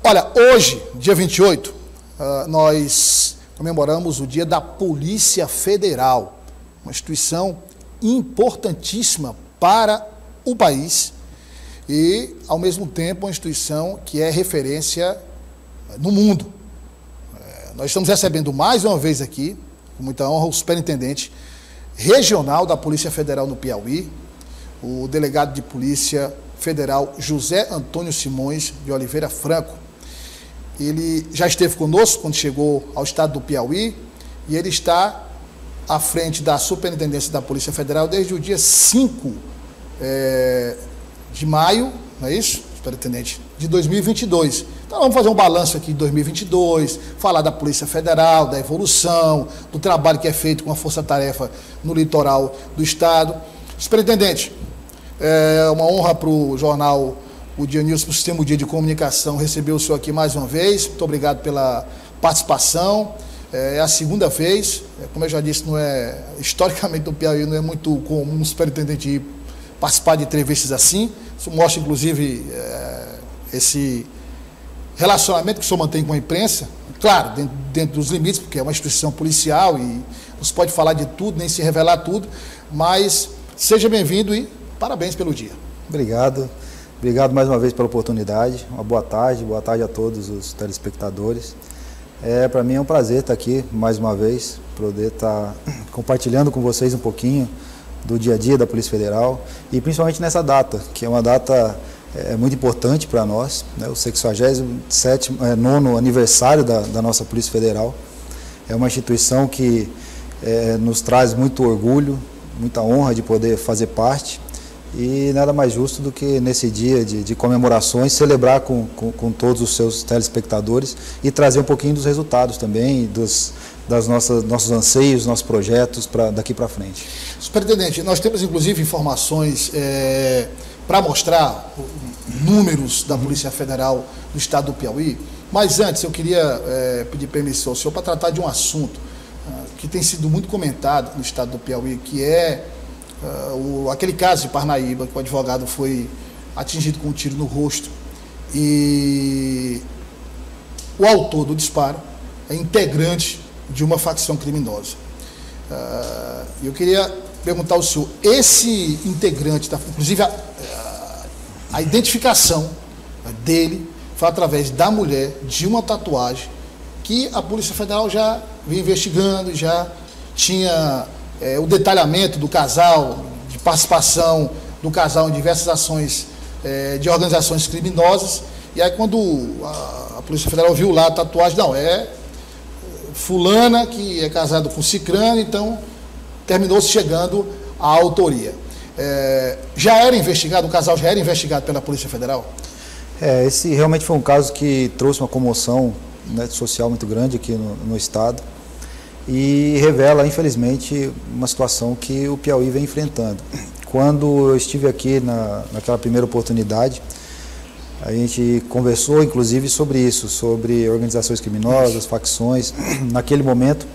Olha, hoje, dia 28, nós comemoramos o Dia da Polícia Federal, uma instituição importantíssima para o país e, ao mesmo tempo, uma instituição que é referência no mundo. Nós estamos recebendo mais uma vez aqui, com muita honra, o superintendente regional da Polícia Federal no Piauí, o delegado de Polícia Federal José Antônio Simões de Oliveira Franco. Ele já esteve conosco quando chegou ao estado do Piauí e ele está à frente da Superintendência da Polícia Federal desde o dia 5 de maio, não é isso, superintendente? De 2022. Então vamos fazer um balanço aqui de 2022, falar da Polícia Federal, da evolução, do trabalho que é feito com a Força-Tarefa no litoral do estado. Superintendente, é uma honra para o jornal O Dia News, para o Sistema Dia de Comunicação, receber o senhor aqui mais uma vez. Muito obrigado pela participação. É a segunda vez, como eu já disse, não é, historicamente no Piauí não é muito comum um superintendente ir participar de entrevistas assim. Isso mostra, inclusive, esse relacionamento que o senhor mantém com a imprensa, claro, dentro dos limites, porque é uma instituição policial e não se pode falar de tudo, nem se revelar tudo, mas seja bem-vindo e parabéns pelo dia. Obrigado. Obrigado mais uma vez pela oportunidade. Uma boa tarde a todos os telespectadores. Para mim é um prazer estar aqui mais uma vez, poder estar compartilhando com vocês um pouquinho do dia a dia da Polícia Federal e principalmente nessa data, que é uma data muito importante para nós, né? O 69º aniversário da nossa Polícia Federal. É uma instituição que nos traz muito orgulho, muita honra de poder fazer parte. E nada mais justo do que nesse dia de comemorações, celebrar com todos os seus telespectadores e trazer um pouquinho dos resultados também, dos nossos anseios, nossos projetos daqui para frente. Superintendente, nós temos inclusive informações para mostrar números da Polícia Federal do estado do Piauí, mas antes eu queria pedir permissão ao senhor para tratar de um assunto que tem sido muito comentado no estado do Piauí, que é aquele caso de Parnaíba, que o advogado foi atingido com um tiro no rosto e o autor do disparo é integrante de uma facção criminosa. Eu queria perguntar ao senhor, esse integrante, inclusive a identificação dele foi através da mulher, de uma tatuagem que a Polícia Federal já vinha investigando, já tinha o detalhamento do casal, de participação do casal em diversas ações de organizações criminosas. E aí quando a Polícia Federal viu lá a tatuagem, não, é fulana que é casado com cicrano, então terminou-se chegando à autoria. Já era investigado, o casal já era investigado pela Polícia Federal? Esse realmente foi um caso que trouxe uma comoção, né, social muito grande aqui no estado. E revela, infelizmente, uma situação que o Piauí vem enfrentando. Quando eu estive aqui naquela primeira oportunidade, a gente conversou, inclusive, sobre isso, sobre organizações criminosas, facções. Naquele momento,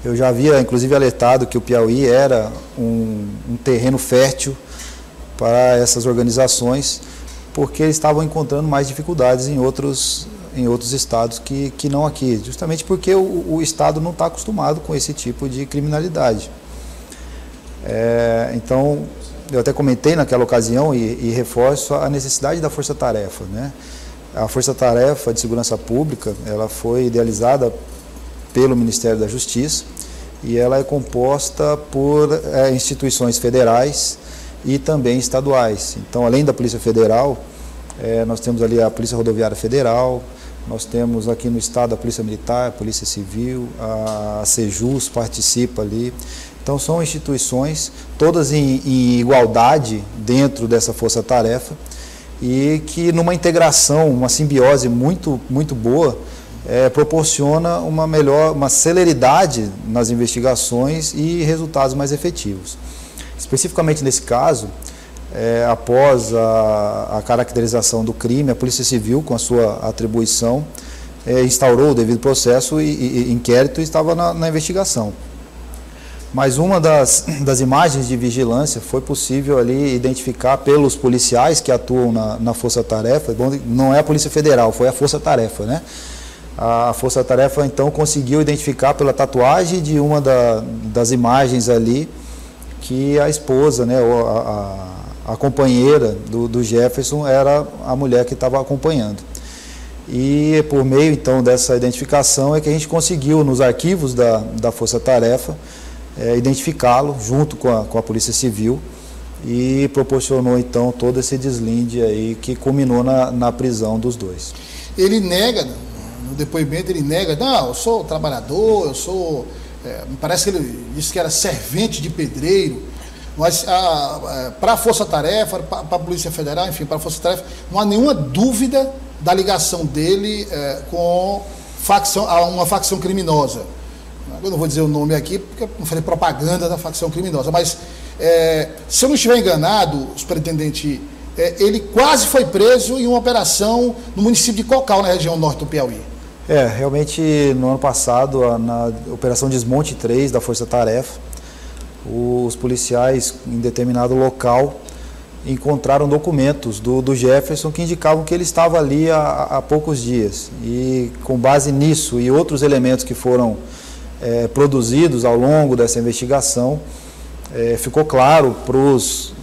eu já havia, inclusive, alertado que o Piauí era um terreno fértil para essas organizações, porque eles estavam encontrando mais dificuldades em outros estados que não aqui, justamente porque o estado não está acostumado com esse tipo de criminalidade. Então, eu até comentei naquela ocasião e reforço a necessidade da Força-Tarefa, né? A Força-Tarefa de Segurança Pública, ela foi idealizada pelo Ministério da Justiça e ela é composta por instituições federais e também estaduais. Então, além da Polícia Federal, nós temos ali a Polícia Rodoviária Federal, nós temos aqui no estado a Polícia Militar, a Polícia Civil, a Sejus participa ali. Então são instituições todas em igualdade dentro dessa força-tarefa e que numa integração, uma simbiose muito boa, proporciona uma celeridade nas investigações e resultados mais efetivos. Especificamente nesse caso, após a caracterização do crime, a Polícia Civil, com a sua atribuição, instaurou o devido processo e inquérito e estava na investigação. Mas uma das imagens de vigilância foi possível ali identificar pelos policiais que atuam na Força Tarefa. Bom, não é a Polícia Federal, foi a Força Tarefa, né? A Força Tarefa então conseguiu identificar pela tatuagem de uma das imagens ali que a esposa, né, ou a companheira do Jefferson era a mulher que estava acompanhando. E por meio então dessa identificação é que a gente conseguiu nos arquivos da Força Tarefa identificá-lo junto com a Polícia Civil e proporcionou então todo esse deslinde aí que culminou na prisão dos dois. Ele nega, no depoimento ele nega, não, eu sou trabalhador, eu sou, me parece que ele disse que era servente de pedreiro, mas para a Força Tarefa, para a Polícia Federal, enfim, para a Força Tarefa, não há nenhuma dúvida da ligação dele com uma facção criminosa. Eu não vou dizer o nome aqui, porque eu não falei propaganda da facção criminosa, mas se eu não estiver enganado, superintendente, ele quase foi preso em uma operação no município de Cocal, na região norte do Piauí. Realmente no ano passado, na Operação Desmonte 3 da Força Tarefa, os policiais em determinado local encontraram documentos do Jefferson que indicavam que ele estava ali há poucos dias. E com base nisso e outros elementos que foram produzidos ao longo dessa investigação, ficou claro para os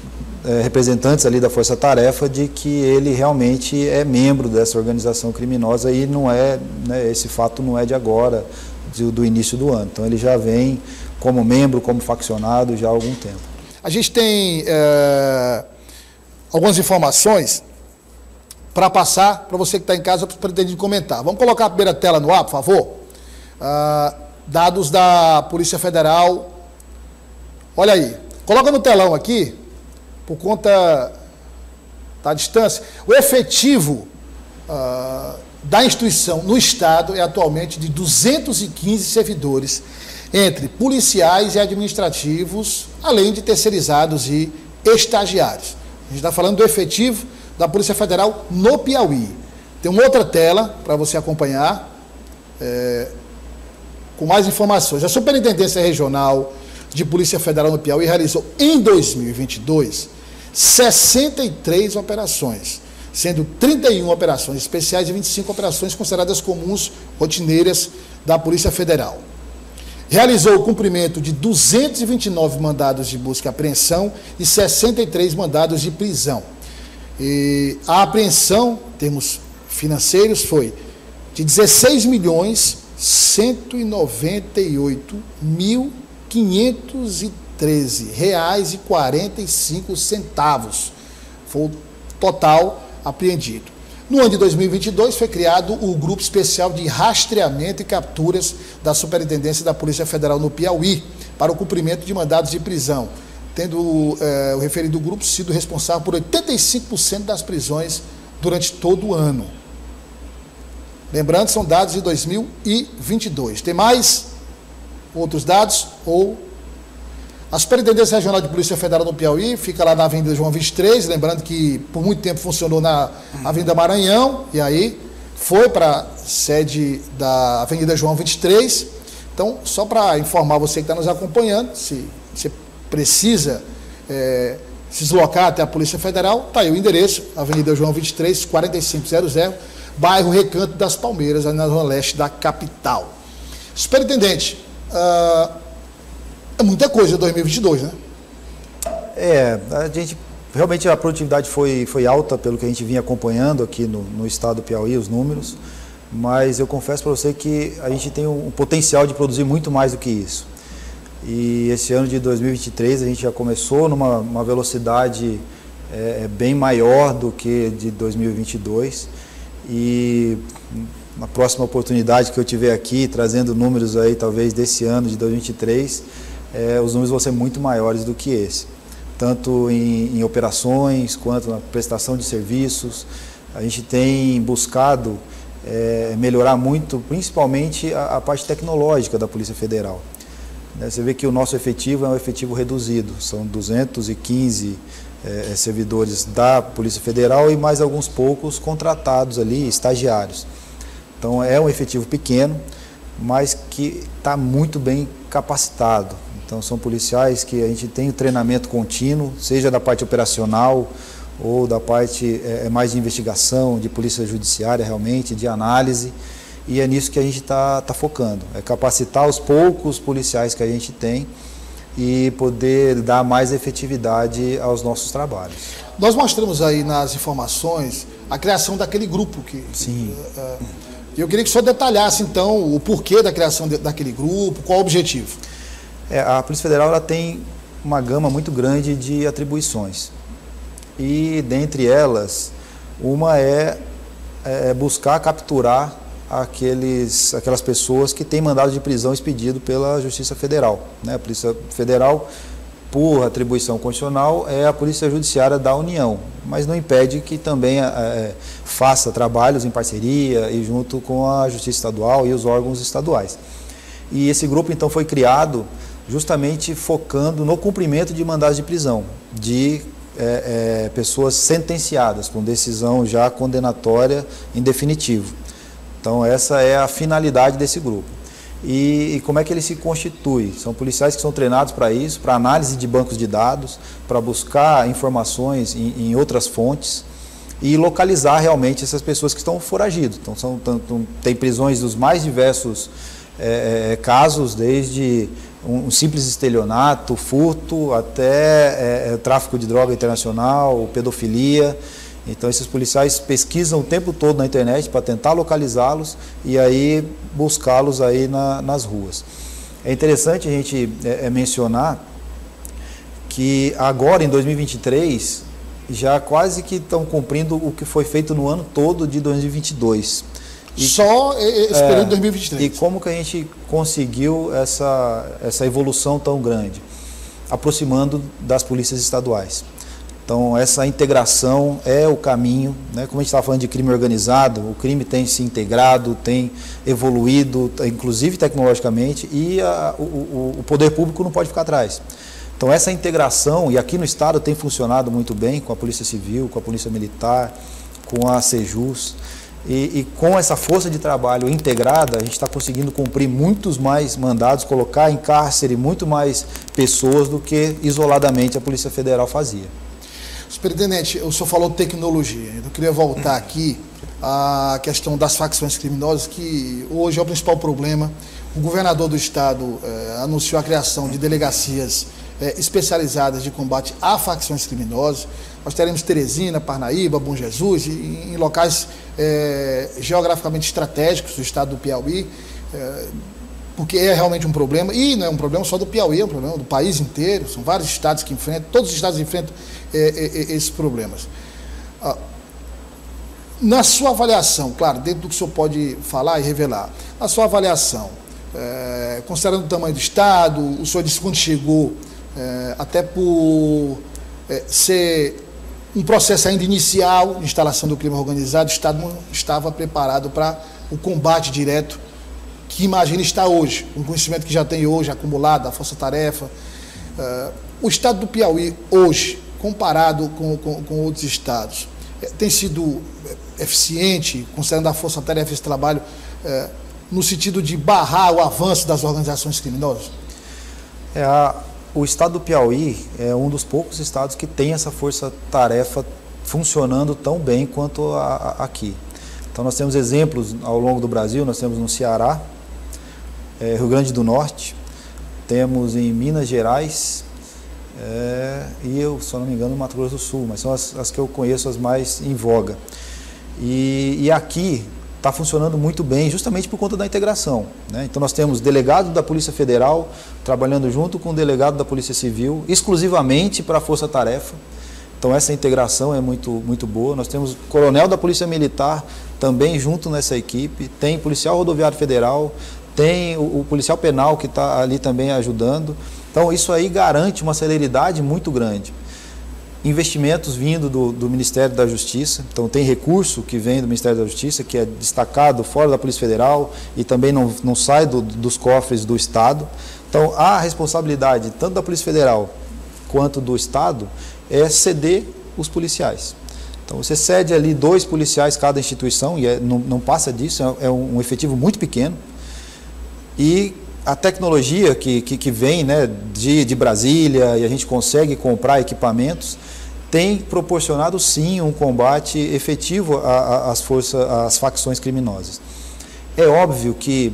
representantes ali da Força Tarefa de que ele realmente é membro dessa organização criminosa e não esse fato não é de agora, do início do ano. Então ele já vem como membro, como faccionado já há algum tempo. A gente tem algumas informações para passar para você que está em casa, pretende comentar. Vamos colocar a primeira tela no ar, por favor? Dados da Polícia Federal. Olha aí. Coloca no telão aqui, por conta da distância. O efetivo da instituição no Estado é atualmente de 215 servidores, entre policiais e administrativos, além de terceirizados e estagiários. A gente está falando do efetivo da Polícia Federal no Piauí. Tem uma outra tela para você acompanhar, com mais informações. A Superintendência Regional de Polícia Federal no Piauí realizou em 2022 63 operações, sendo 31 operações especiais e 25 operações consideradas comuns, rotineiras da Polícia Federal. Realizou o cumprimento de 229 mandados de busca e apreensão e 63 mandados de prisão. E a apreensão, em termos financeiros, foi de R$ 16.198.513,45. Foi o total apreendido. No ano de 2022, foi criado o Grupo Especial de Rastreamento e Capturas da Superintendência da Polícia Federal no Piauí para o cumprimento de mandados de prisão, tendo o referido grupo sido responsável por 85% das prisões durante todo o ano. Lembrando, são dados de 2022. Tem mais outros dados? A Superintendência Regional de Polícia Federal no Piauí fica lá na Avenida João 23, lembrando que por muito tempo funcionou na Avenida Maranhão, e aí foi para a sede da Avenida João 23. Então, só para informar você que está nos acompanhando, se você precisa se deslocar até a Polícia Federal, está aí o endereço, Avenida João 23, 4500, bairro Recanto das Palmeiras, na zona leste da capital. Superintendente, é muita coisa em 2022, né? Realmente a produtividade foi alta pelo que a gente vinha acompanhando aqui no estado do Piauí, os números, mas eu confesso para você que a gente tem um potencial de produzir muito mais do que isso. E esse ano de 2023 a gente já começou numa velocidade bem maior do que de 2022, e na próxima oportunidade que eu tiver aqui, trazendo números aí talvez desse ano de 2023, os números vão ser muito maiores do que esse, tanto em operações quanto na prestação de serviços. A gente tem buscado melhorar muito, principalmente a parte tecnológica da Polícia Federal. Você vê que o nosso efetivo é um efetivo reduzido, são 215 servidores da Polícia Federal e mais alguns poucos contratados ali, estagiários. Então é um efetivo pequeno, mas que está muito bem capacitado. Então são policiais que a gente tem o treinamento contínuo, seja da parte operacional ou da parte mais de investigação, de polícia judiciária realmente, de análise, e é nisso que a gente está focando, é capacitar os poucos policiais que a gente tem e poder dar mais efetividade aos nossos trabalhos. Nós mostramos aí nas informações a criação daquele grupo que... Sim. Eu queria que o senhor detalhasse, então, o porquê da criação daquele grupo, qual o objetivo. A Polícia Federal ela tem uma gama muito grande de atribuições. E, dentre elas, uma é buscar capturar aquelas pessoas que têm mandado de prisão expedido pela Justiça Federal, né? A Polícia Federal, por atribuição constitucional, é a Polícia Judiciária da União, mas não impede que também faça trabalhos em parceria e junto com a Justiça Estadual e os órgãos estaduais. E esse grupo, então, foi criado justamente focando no cumprimento de mandados de prisão, de pessoas sentenciadas, com decisão já condenatória em definitivo. Então, essa é a finalidade desse grupo. E como é que ele se constitui? São policiais que são treinados para isso, para análise de bancos de dados, para buscar informações em outras fontes e localizar realmente essas pessoas que estão foragidas. Então, tem prisões dos mais diversos casos, desde um simples estelionato, furto, até tráfico de droga internacional, pedofilia. Então, esses policiais pesquisam o tempo todo na internet para tentar localizá-los e aí buscá-los aí nas ruas. É interessante a gente mencionar que agora, em 2023, já quase que estão cumprindo o que foi feito no ano todo de 2022. Só esse período de 2023. E como que a gente conseguiu essa evolução tão grande? Aproximando das polícias estaduais. Então, essa integração é o caminho, né? Como a gente estava falando de crime organizado, o crime tem se integrado, tem evoluído, inclusive tecnologicamente, e o poder público não pode ficar atrás. Então, essa integração, e aqui no Estado tem funcionado muito bem com a Polícia Civil, com a Polícia Militar, com a Sejus, e com essa força de trabalho integrada, a gente está conseguindo cumprir muitos mais mandados, colocar em cárcere muito mais pessoas do que isoladamente a Polícia Federal fazia. Superintendente, o senhor falou tecnologia. Eu queria voltar aqui à questão das facções criminosas, que hoje é o principal problema. O governador do estado anunciou a criação de delegacias especializadas de combate a facções criminosas. Nós teremos Teresina, Parnaíba, Bom Jesus, em locais geograficamente estratégicos do estado do Piauí, porque é realmente um problema, e não é um problema só do Piauí, é um problema do país inteiro, são vários estados que enfrentam, todos os estados enfrentam esses problemas. Na sua avaliação, claro, dentro do que o senhor pode falar e revelar, na sua avaliação, considerando o tamanho do estado, o senhor disse quando chegou, até por ser um processo ainda inicial de instalação do crime organizado, o estado não estava preparado para o combate direto que imagina está hoje, um conhecimento que já tem hoje acumulado, da força-tarefa. O estado do Piauí hoje, comparado com outros estados, tem sido eficiente, considerando a força-tarefa esse trabalho, no sentido de barrar o avanço das organizações criminosas? O estado do Piauí é um dos poucos estados que tem essa força-tarefa funcionando tão bem quanto aqui. Então nós temos exemplos ao longo do Brasil, nós temos no Ceará, Rio Grande do Norte, temos em Minas Gerais e eu, se eu não me engano, no Mato Grosso do Sul, mas são as que eu conheço as mais em voga. E aqui está funcionando muito bem, justamente por conta da integração, né? Então nós temos delegado da Polícia Federal trabalhando junto com o delegado da Polícia Civil, exclusivamente para a Força-Tarefa. Então essa integração é muito boa. Nós temos coronel da Polícia Militar também junto nessa equipe, tem policial rodoviário federal, tem o policial penal que está ali também ajudando. Então isso aí garante uma celeridade muito grande. Investimentos vindo do Ministério da Justiça, então tem recurso que vem do Ministério da Justiça, que é destacado fora da Polícia Federal e também não sai dos cofres do Estado. Então a responsabilidade tanto da Polícia Federal quanto do Estado é ceder os policiais. Então você cede ali 2 policiais cada instituição, e não passa disso, é um efetivo muito pequeno, e a tecnologia que vem, né, de Brasília, e a gente consegue comprar equipamentos, tem proporcionado sim um combate efetivo às facções criminosas. É óbvio que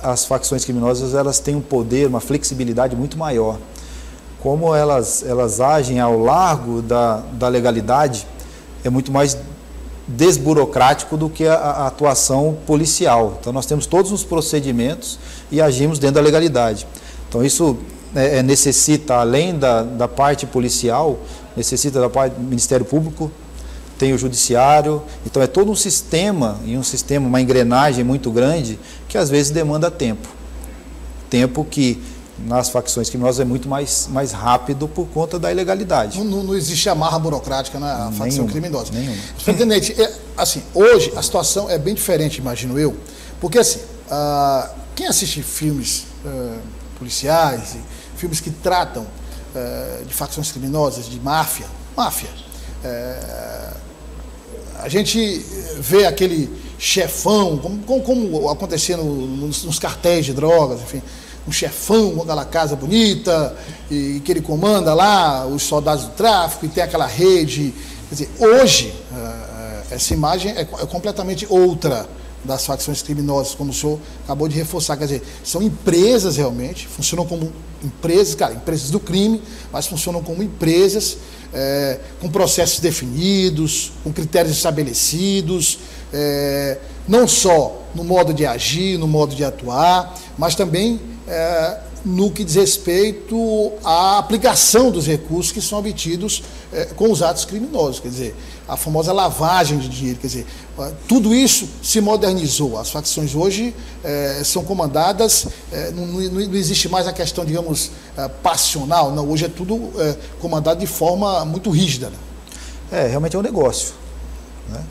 as facções criminosas elas têm um poder, uma flexibilidade muito maior. Como elas agem ao largo da legalidade, é muito mais desburocrático do que a atuação policial. Então nós temos todos os procedimentos e agimos dentro da legalidade. Então isso necessita, além da parte policial, necessita da parte do Ministério Público, tem o Judiciário, então é todo um sistema, uma engrenagem muito grande, que às vezes demanda tempo. Tempo que nas facções criminosas é muito mais rápido por conta da ilegalidade. Não existe amarra burocrática na facção criminosa. Nenhuma. Tenente, assim, hoje a situação é bem diferente, imagino eu, porque assim, quem assiste filmes policiais, filmes que tratam de facções criminosas, de máfia, a gente vê aquele chefão, como acontecia nos cartéis de drogas, enfim, um chefão com aquela casa bonita, e que ele comanda lá os soldados do tráfico, e tem aquela rede. Quer dizer, hoje, essa imagem é completamente outra das facções criminosas, como o senhor acabou de reforçar. Quer dizer, são empresas realmente, funcionam como empresas, empresas do crime, mas funcionam como empresas, com processos definidos, com critérios estabelecidos, não só no modo de agir, no modo de atuar, mas também no que diz respeito à aplicação dos recursos que são obtidos com os atos criminosos, quer dizer, a famosa lavagem de dinheiro, quer dizer, tudo isso se modernizou. As facções hoje são comandadas, não existe mais a questão, digamos, passional, não, hoje é tudo comandado de forma muito rígida. Né? Realmente é um negócio, né?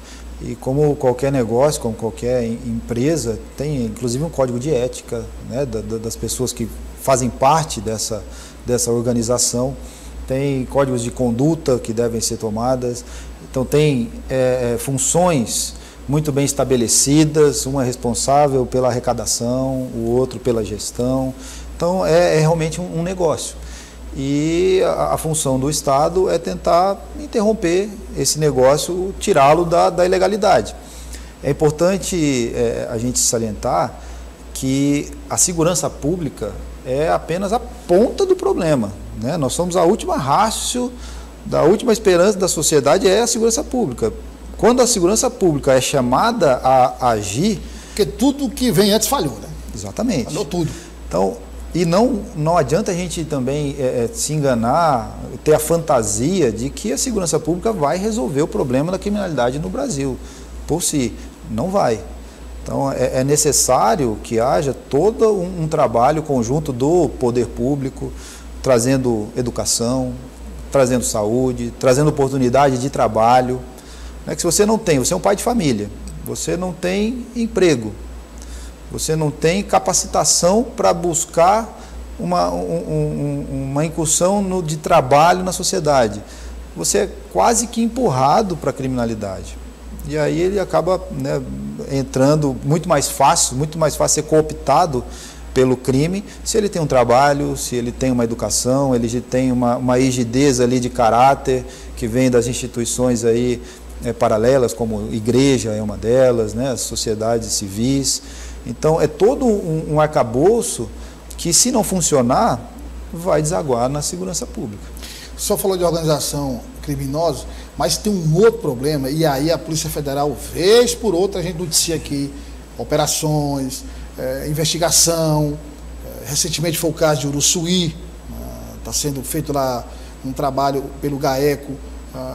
E como qualquer negócio, como qualquer empresa, tem inclusive um código de ética, né, das pessoas que fazem parte dessa organização, tem códigos de conduta que devem ser tomadas, então tem funções muito bem estabelecidas, uma é responsável pela arrecadação, o outro pela gestão, então é realmente um negócio. E a função do Estado é tentar interromper esse negócio, tirá-lo da ilegalidade. É importante a gente salientar que a segurança pública é apenas a ponta do problema, né? Nós somos a última rácio, da última esperança da sociedade é a segurança pública. Quando a segurança pública é chamada a agir... Porque tudo que vem antes falhou, né? Exatamente. Falhou tudo. Então... E não adianta a gente também se enganar, ter a fantasia de que a segurança pública vai resolver o problema da criminalidade no Brasil, por si. Não vai. Então é necessário que haja todo um trabalho conjunto do poder público, trazendo educação, trazendo saúde, trazendo oportunidade de trabalho. Não é que se você não tem, você é um pai de família, você não tem emprego, você não tem capacitação para buscar uma incursão de trabalho na sociedade. Você é quase que empurrado para a criminalidade. E aí ele acaba, né, entrando muito mais fácil ser cooptado pelo crime, se ele tem um trabalho, se ele tem uma educação, ele tem uma rigidez ali de caráter que vem das instituições aí paralelas, como igreja é uma delas, né, as sociedades civis. Então, é todo um arcabouço que, se não funcionar, vai desaguar na segurança pública. O senhor falou de organização criminosa, mas tem um outro problema, e aí a Polícia Federal, vez por outra, a gente noticia aqui operações, investigação. Recentemente foi o caso de Uruçuí, está sendo feito lá um trabalho pelo GAECO,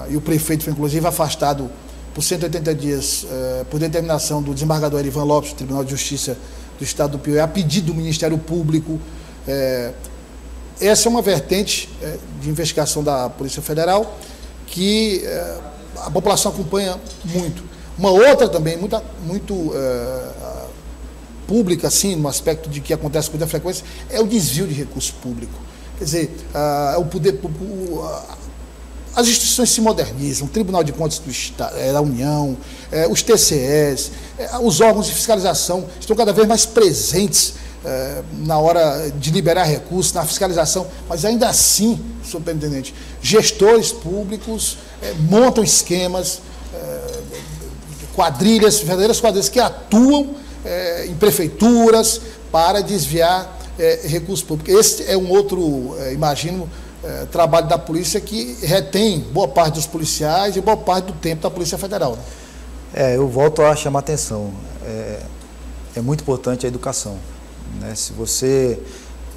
e o prefeito foi, inclusive, afastado por 180 dias, por determinação do desembargador Erivan Lopes, do Tribunal de Justiça do Estado do Piauí, a pedido do Ministério Público. Essa é uma vertente de investigação da Polícia Federal que a população acompanha muito. Uma outra também, muito pública, assim, no aspecto de que acontece com muita frequência, é o desvio de recurso público. Quer dizer, o poder público... As instituições se modernizam, o Tribunal de Contas da União, os TCEs, os órgãos de fiscalização estão cada vez mais presentes na hora de liberar recursos, na fiscalização, mas ainda assim, superintendente, gestores públicos montam esquemas, quadrilhas, verdadeiras quadrilhas que atuam em prefeituras para desviar recursos públicos. Esse é um outro, imagino, trabalho da polícia que retém boa parte dos policiais e boa parte do tempo da Polícia Federal. Né? Eu volto a chamar a atenção. É muito importante a educação. Né? Se você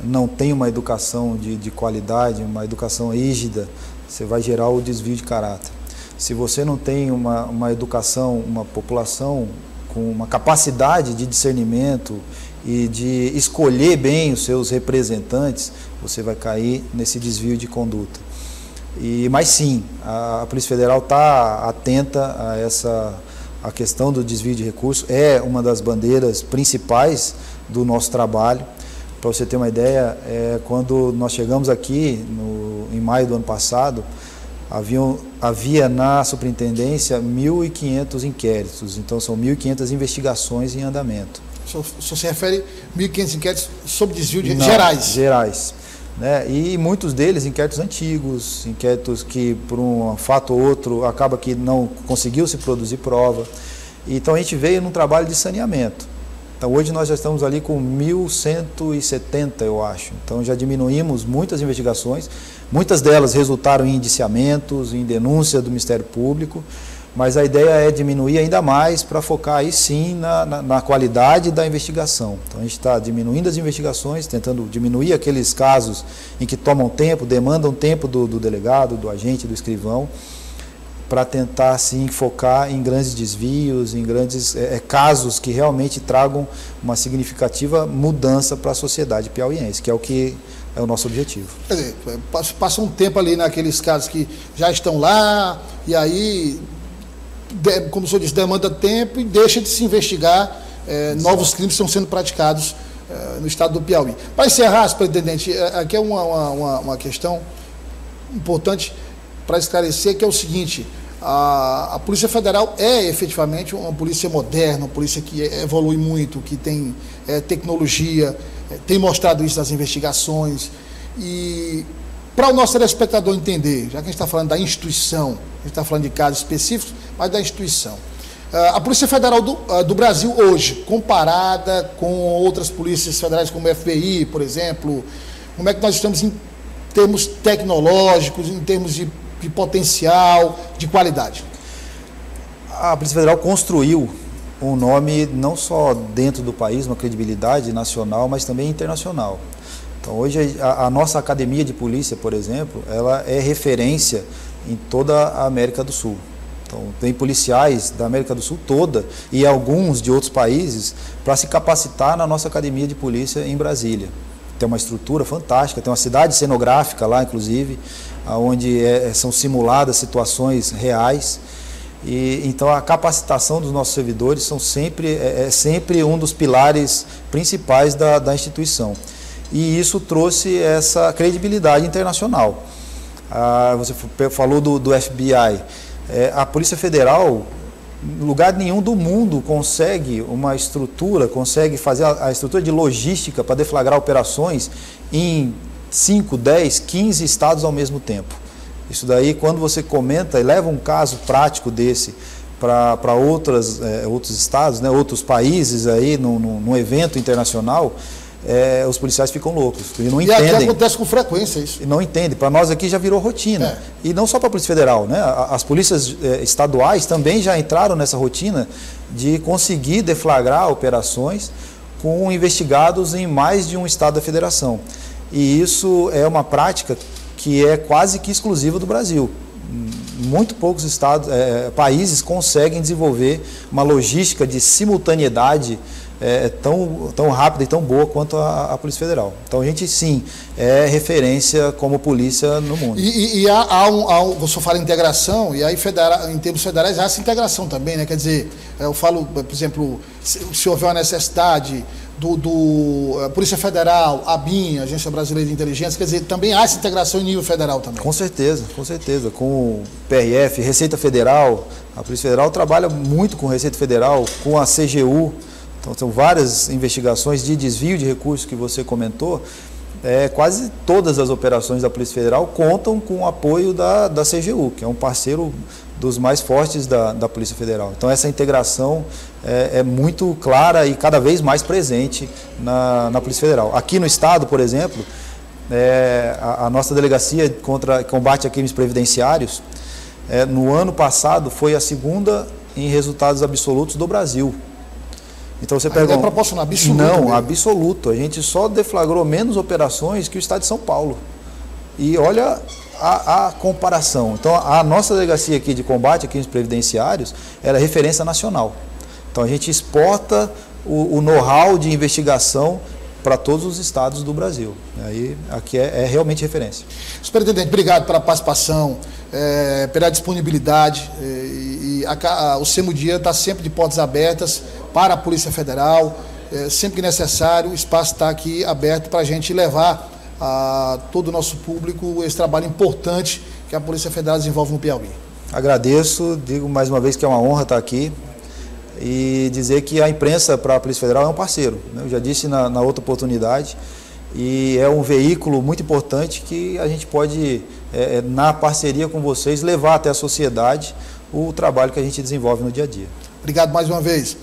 não tem uma educação de qualidade, uma educação rígida, você vai gerar o desvio de caráter. Se você não tem uma educação, uma população com uma capacidade de discernimento e de escolher bem os seus representantes, você vai cair nesse desvio de conduta. Mas sim, a Polícia Federal está atenta a questão do desvio de recursos, é uma das bandeiras principais do nosso trabalho. Para você ter uma ideia, quando nós chegamos aqui em maio do ano passado, havia na superintendência 1.500 inquéritos, então são 1.500 investigações em andamento. O senhor se refere a 1.500 inquéritos sobre desvio de gerais? Gerais. Né? E muitos deles inquéritos antigos, inquéritos que por um fato ou outro acaba que não conseguiu se produzir prova. Então a gente veio num trabalho de saneamento. Então hoje nós já estamos ali com 1.170, eu acho. Então já diminuímos muitas investigações, muitas delas resultaram em indiciamentos, em denúncia do Ministério Público, mas a ideia é diminuir ainda mais para focar aí sim na qualidade da investigação. Então a gente está diminuindo as investigações, tentando diminuir aqueles casos em que tomam tempo, demandam tempo do delegado, do agente, do escrivão, para tentar sim focar em grandes desvios, em grandes casos que realmente tragam uma significativa mudança para a sociedade piauiense, que é o nosso objetivo. Quer dizer, passa um tempo ali naqueles casos que já estão lá, e aí, como o senhor disse, demanda tempo e deixa de se investigar novos crimes que estão sendo praticados no estado do Piauí. Para encerrar, superintendente, aqui é uma questão importante para esclarecer, que é o seguinte: a Polícia Federal é efetivamente uma polícia moderna, uma polícia que evolui muito, que tem tecnologia, tem mostrado isso nas investigações. E para o nosso telespectador entender, já que a gente está falando da instituição, a gente está falando de casos específicos, mas da instituição. A Polícia Federal do Brasil hoje, comparada com outras polícias federais como o FBI, por exemplo, como é que nós estamos em termos tecnológicos, em termos de potencial, de qualidade? A Polícia Federal construiu um nome não só dentro do país, uma credibilidade nacional, mas também internacional. Então hoje a nossa academia de polícia, por exemplo, ela é referência em toda a América do Sul. Então tem policiais da América do Sul toda e alguns de outros países para se capacitar na nossa academia de polícia em Brasília. Tem uma estrutura fantástica, tem uma cidade cenográfica lá, inclusive, onde são simuladas situações reais. E então a capacitação dos nossos servidores é sempre um dos pilares principais da instituição. E isso trouxe essa credibilidade internacional. Você falou do FBI. A Polícia Federal, em lugar nenhum do mundo consegue uma estrutura, consegue fazer a estrutura de logística para deflagrar operações em 5, 10, 15 estados ao mesmo tempo. Isso daí, quando você comenta e leva um caso prático desse para outros estados, né, outros países, aí, num evento internacional, os policiais ficam loucos. E não entendem. E aqui acontece com frequência isso. E não entendem. Para nós aqui já virou rotina. E não só para a Polícia Federal, né? As polícias estaduais também já entraram nessa rotina de conseguir deflagrar operações com investigados em mais de um estado da federação. E isso é uma prática que é quase que exclusiva do Brasil. Muito poucos países conseguem desenvolver uma logística de simultaneidade tão rápida e tão boa quanto a Polícia Federal. Então a gente sim é referência como polícia no mundo. E você fala em integração, e aí em termos federais há essa integração também, né? Quer dizer, eu falo, por exemplo, se houver uma necessidade a Polícia Federal, a ABIN, Agência Brasileira de Inteligência, quer dizer, também há essa integração em nível federal também. Com certeza, com certeza. Com o PRF, Receita Federal, a Polícia Federal trabalha muito com Receita Federal, com a CGU Então, são várias investigações de desvio de recursos que você comentou. Quase todas as operações da Polícia Federal contam com o apoio da CGU, que é um parceiro dos mais fortes da Polícia Federal. Então, essa integração é muito clara e cada vez mais presente na Polícia Federal. Aqui no Estado, por exemplo, a nossa delegacia contra combate a crimes previdenciários, no ano passado, foi a segunda em resultados absolutos do Brasil. Então você pergunta. É proporcional, absoluto? Não, mesmo. absoluto. A gente só deflagrou menos operações que o Estado de São Paulo. E olha a comparação. Então, a nossa delegacia aqui de combate a crimes previdenciários, ela é referência nacional. Então, a gente exporta o know-how de investigação para todos os estados do Brasil. Aí, aqui é realmente referência. Superintendente, obrigado pela participação, pela disponibilidade. O CEMUDIA está sempre de portas abertas para a Polícia Federal. Sempre que necessário, o espaço está aqui aberto para a gente levar a todo o nosso público esse trabalho importante que a Polícia Federal desenvolve no Piauí. Agradeço, digo mais uma vez que é uma honra estar aqui e dizer que a imprensa para a Polícia Federal é um parceiro, né? Eu já disse na outra oportunidade, e é um veículo muito importante que a gente pode, na parceria com vocês, levar até a sociedade o trabalho que a gente desenvolve no dia a dia. Obrigado mais uma vez.